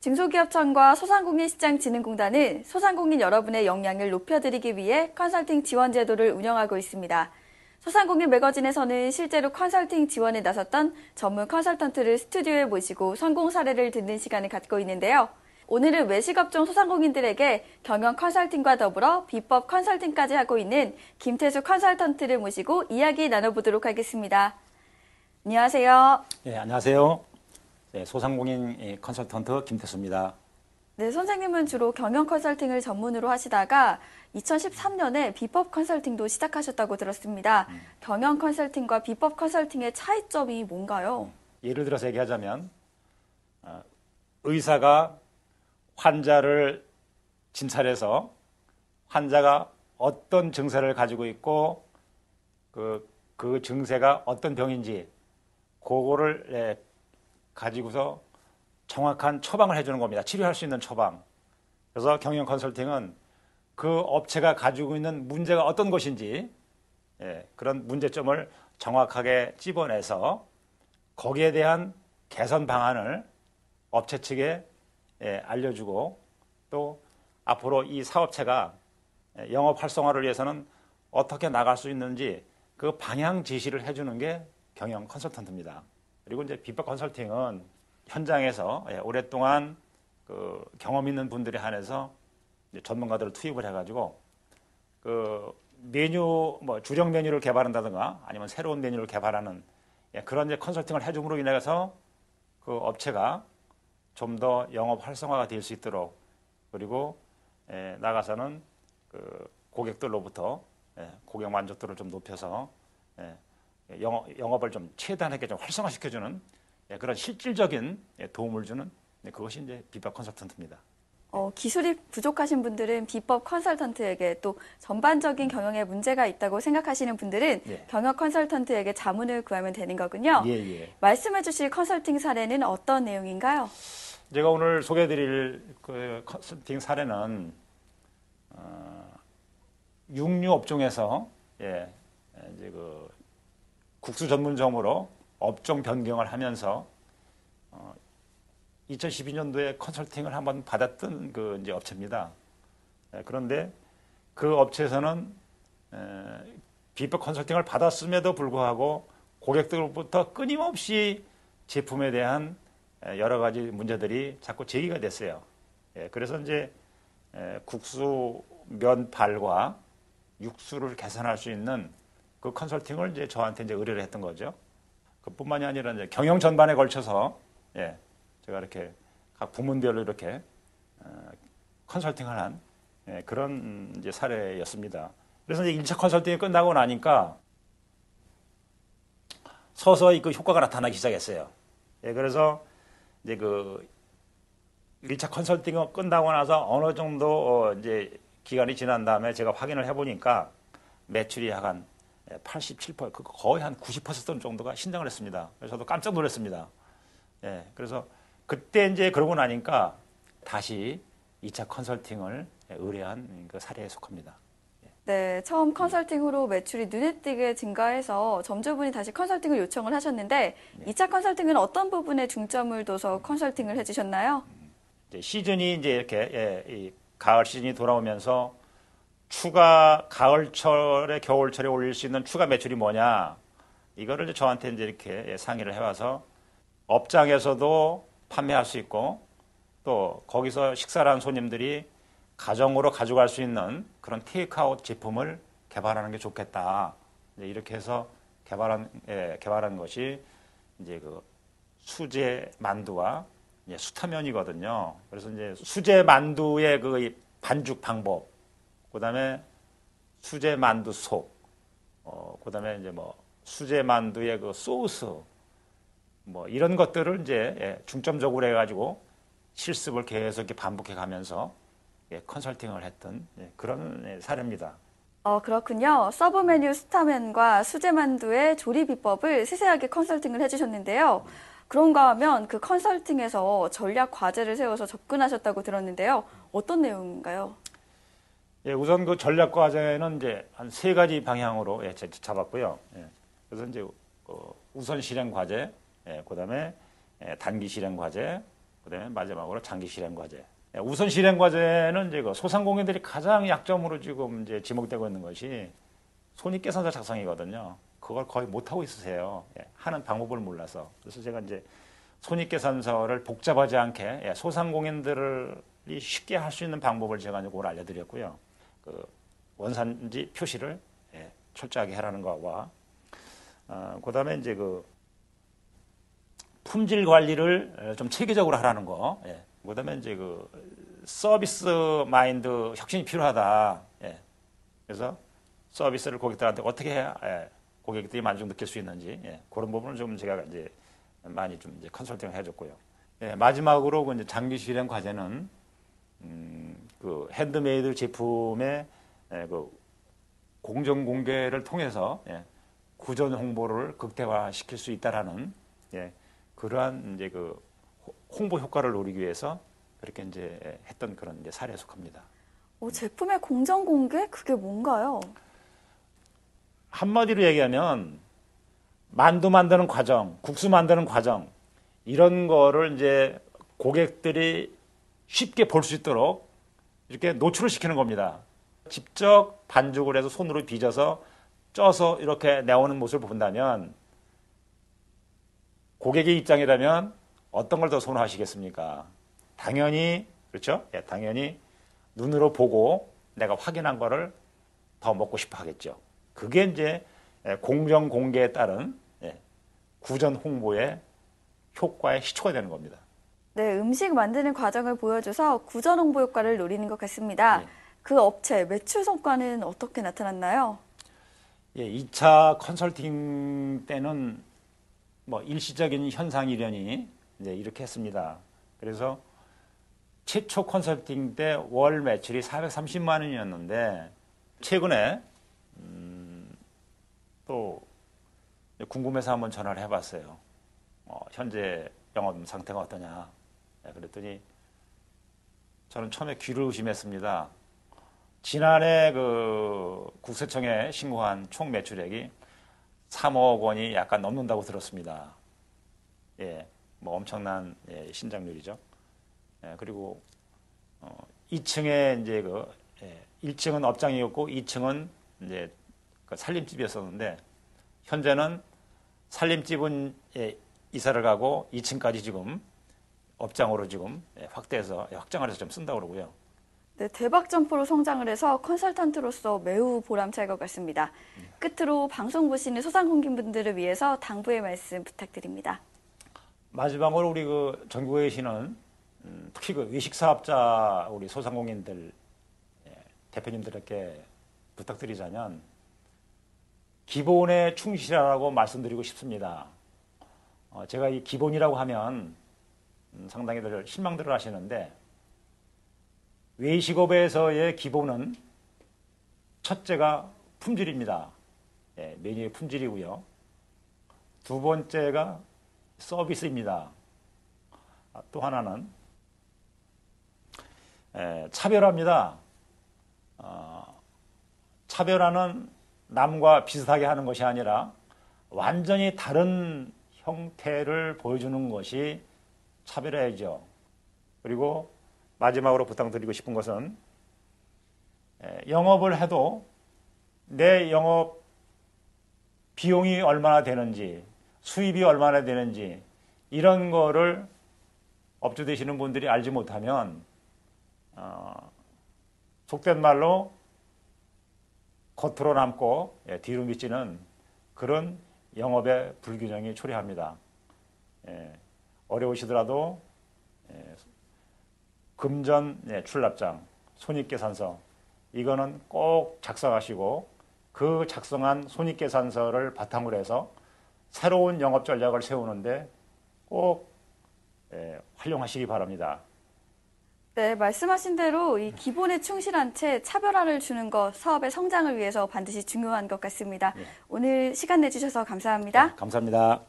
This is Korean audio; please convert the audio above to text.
중소기업청과 소상공인시장진흥공단은 소상공인 여러분의 역량을 높여드리기 위해 컨설팅 지원 제도를 운영하고 있습니다. 소상공인 매거진에서는 실제로 컨설팅 지원에 나섰던 전문 컨설턴트를 스튜디오에 모시고 성공 사례를 듣는 시간을 갖고 있는데요. 오늘은 외식업종 소상공인들에게 경영 컨설팅과 더불어 비법 컨설팅까지 하고 있는 김태수 컨설턴트를 모시고 이야기 나눠보도록 하겠습니다. 안녕하세요. 네, 안녕하세요. 네, 소상공인 컨설턴트 김태수입니다. 네, 선생님은 주로 경영 컨설팅을 전문으로 하시다가 2013년에 비법 컨설팅도 시작하셨다고 들었습니다. 경영 컨설팅과 비법 컨설팅의 차이점이 뭔가요? 예를 들어서 얘기하자면 의사가 환자를 진찰해서 환자가 어떤 증세를 가지고 있고 그 증세가 어떤 병인지 그거를 가지고서 정확한 처방을 해주는 겁니다. 치료할 수 있는 처방. 그래서 경영 컨설팅은 그 업체가 가지고 있는 문제가 어떤 것인지 그런 문제점을 정확하게 찝어내서 거기에 대한 개선 방안을 업체 측에 알려주고 또 앞으로 이 사업체가 영업 활성화를 위해서는 어떻게 나갈 수 있는지 그 방향 지시를 해주는 게 경영 컨설턴트입니다. 그리고 이제 비법 컨설팅은 현장에서 오랫동안 그 경험 있는 분들에 한해서 전문가들을 투입을 해가지고 그 메뉴 주력 메뉴를 개발한다든가 아니면 새로운 메뉴를 개발하는 그런 이제 컨설팅을 해줌으로 인해서 그 업체가 좀 더 영업 활성화가 될 수 있도록 그리고 나가서는 그 고객들로부터 고객 만족도를 좀 높여서 영업을 좀 최대한하게 좀 활성화시켜주는 그런 실질적인 도움을 주는 그것이 이제 비법 컨설턴트입니다. 기술이 부족하신 분들은 비법 컨설턴트에게 또 전반적인 경영에 문제가 있다고 생각하시는 분들은 경영 컨설턴트에게 자문을 구하면 되는 거군요. 말씀해 주실 컨설팅 사례는 어떤 내용인가요? 제가 오늘 소개해드릴 그 컨설팅 사례는 육류 업종에서 이제 그 국수 전문점으로 업종 변경을 하면서 2012년도에 컨설팅을 한번 받았던 그 이제 업체입니다. 그런데 그 업체에서는 비법 컨설팅을 받았음에도 불구하고 고객들로부터 끊임없이 제품에 대한 여러 가지 문제들이 자꾸 제기가 됐어요. 그래서 이제 국수 면발과 육수를 개선할 수 있는 그 컨설팅을 이제 저한테 이제 의뢰를 했던 거죠. 그뿐만이 아니라 이제 경영 전반에 걸쳐서 제가 이렇게 각 부문별로 이렇게 컨설팅을 한 그런 이제 사례였습니다. 그래서 이제 1차 컨설팅이 끝나고 나니까 서서히 그 효과가 나타나기 시작했어요. 그래서 이제 그 1차 컨설팅이 끝나고 나서 어느 정도 이제 기간이 지난 다음에 제가 확인을 해보니까 매출이 한 87%, 거의 한 90% 정도가 신장을 했습니다. 그래서 저도 깜짝 놀랐습니다. 그래서 그때 이제 그러고 나니까 다시 2차 컨설팅을 의뢰한 그 사례에 속합니다. 네, 처음 컨설팅 후로 매출이 눈에 띄게 증가해서 점주분이 다시 컨설팅을 요청을 하셨는데 2차 컨설팅은 어떤 부분에 중점을 둬서 컨설팅을 해주셨나요? 시즌이 이제 이렇게 이 가을 시즌이 돌아오면서 추가 가을철에 겨울철에 올릴 수 있는 추가 매출이 뭐냐 이거를 이제 저한테 이제 이렇게 상의를 해와서 업장에서도 판매할 수 있고 또 거기서 식사를 한 손님들이 가정으로 가져갈 수 있는 그런 테이크아웃 제품을 개발하는 게 좋겠다. 이렇게 해서 개발한 것이 이제 그 수제 만두와 수타면이거든요. 그래서 이제 수제 만두의 그 반죽 방법, 그다음에 수제 만두 속, 그다음에 이제 수제 만두의 그 소스, 이런 것들을 이제 중점적으로 해가지고 실습을 계속 이렇게 반복해 가면서 컨설팅을 했던 그런 사례입니다. 그렇군요. 서브 메뉴 스타면과 수제만두의 조리 비법을 세세하게 컨설팅을 해주셨는데요. 그런가 하면 그 컨설팅에서 전략 과제를 세워서 접근하셨다고 들었는데요. 어떤 내용인가요? 우선 그 전략 과제는 이제 한 3가지 방향으로 잡았고요. 그래서 이제 우선 실행 과제, 그다음에 단기 실행 과제, 그다음에 마지막으로 장기 실행 과제. 우선 실행 과제는 이제 그 소상공인들이 가장 약점으로 지금 이제 지목되고 있는 것이 손익계산서 작성이거든요. 그걸 거의 못 하고 있으세요. 하는 방법을 몰라서. 그래서 제가 이제 손익계산서를 복잡하지 않게 소상공인들이 쉽게 할 수 있는 방법을 제가 이제 오늘 알려드렸고요. 그 원산지 표시를 철저하게 해라는 거와 그다음에 이제 그 품질 관리를 좀 체계적으로 하라는 거. 그다음에 이제 그 서비스 마인드 혁신이 필요하다. 그래서 서비스를 고객들한테 어떻게 해야 고객들이 만족 느낄 수 있는지 그런 부분을 좀 제가 이제 많이 좀 이제 컨설팅을 해줬고요. 마지막으로 그 이제 장기 실행 과제는 그 핸드메이드 제품의 그 공정 공개를 통해서 구전 홍보를 극대화시킬 수 있다라는 그러한 이제 그 홍보 효과를 노리기 위해서 그렇게 이제 했던 그런 이제 사례에 속합니다. 제품의 공정 공개 그게 뭔가요? 한마디로 얘기하면 만두 만드는 과정, 국수 만드는 과정 이런 거를 이제 고객들이 쉽게 볼 수 있도록 이렇게 노출을 시키는 겁니다. 직접 반죽을 해서 손으로 빚어서 쪄서 이렇게 내오는 모습을 본다면 고객의 입장이라면 어떤 걸 더 선호하시겠습니까? 당연히 그렇죠? 당연히 눈으로 보고 내가 확인한 거를 더 먹고 싶어 하겠죠. 그게 이제 공정 공개에 따른 구전 홍보의 효과의 시초가 되는 겁니다. 네, 음식 만드는 과정을 보여줘서 구전 홍보 효과를 노리는 것 같습니다. 그 업체 매출 성과는 어떻게 나타났나요? 2차 컨설팅 때는 뭐 일시적인 현상이려니 이제 이렇게 했습니다. 그래서 최초 컨설팅 때 월 매출이 430만 원이었는데 최근에 또 궁금해서 한번 전화를 해봤어요. 현재 영업 상태가 어떠냐. 그랬더니 저는 처음에 귀를 의심했습니다. 지난해 그 국세청에 신고한 총 매출액이 3억 원이 약간 넘는다고 들었습니다. 뭐 엄청난 신장률이죠. 그리고 2층에 이제 1층은 업장이었고 2층은 이제 그 살림집이었었는데 현재는 살림집은 이사를 가고 2층까지 지금 업장으로 지금 확장을 해서 좀 쓴다고 그러고요. 네, 대박 점포로 성장을 해서 컨설턴트로서 매우 보람찰 것 같습니다. 끝으로 방송 보시는 소상공인분들을 위해서 당부의 말씀 부탁드립니다. 마지막으로 우리 그 전국에 계시는 특히 그 외식 사업자 우리 소상공인들 대표님들에게 부탁드리자면 기본에 충실하라고 말씀드리고 싶습니다. 제가 이 기본이라고 하면 상당히들 실망들을 하시는데 외식업에서의 기본은 첫째가 품질입니다. 메뉴의 품질이고요. 두 번째가 서비스입니다. 또 하나는 차별화입니다. 차별화는 남과 비슷하게 하는 것이 아니라 완전히 다른 형태를 보여주는 것이 차별화이죠. 그리고 마지막으로 부탁드리고 싶은 것은 영업을 해도 내 영업 비용이 얼마나 되는지 수입이 얼마나 되는지 이런 거를 업주 되시는 분들이 알지 못하면 속된 말로 겉으로 남고 뒤로 미치는 그런 영업의 불균형이 초래합니다. 어려우시더라도 금전 출납장, 손익계산서 이거는 꼭 작성하시고 그 작성한 손익계산서를 바탕으로 해서 새로운 영업 전략을 세우는데 꼭 활용하시기 바랍니다. 네, 말씀하신 대로 이 기본에 충실한 채 차별화를 주는 것 사업의 성장을 위해서 반드시 중요한 것 같습니다. 오늘 시간 내주셔서 감사합니다. 감사합니다.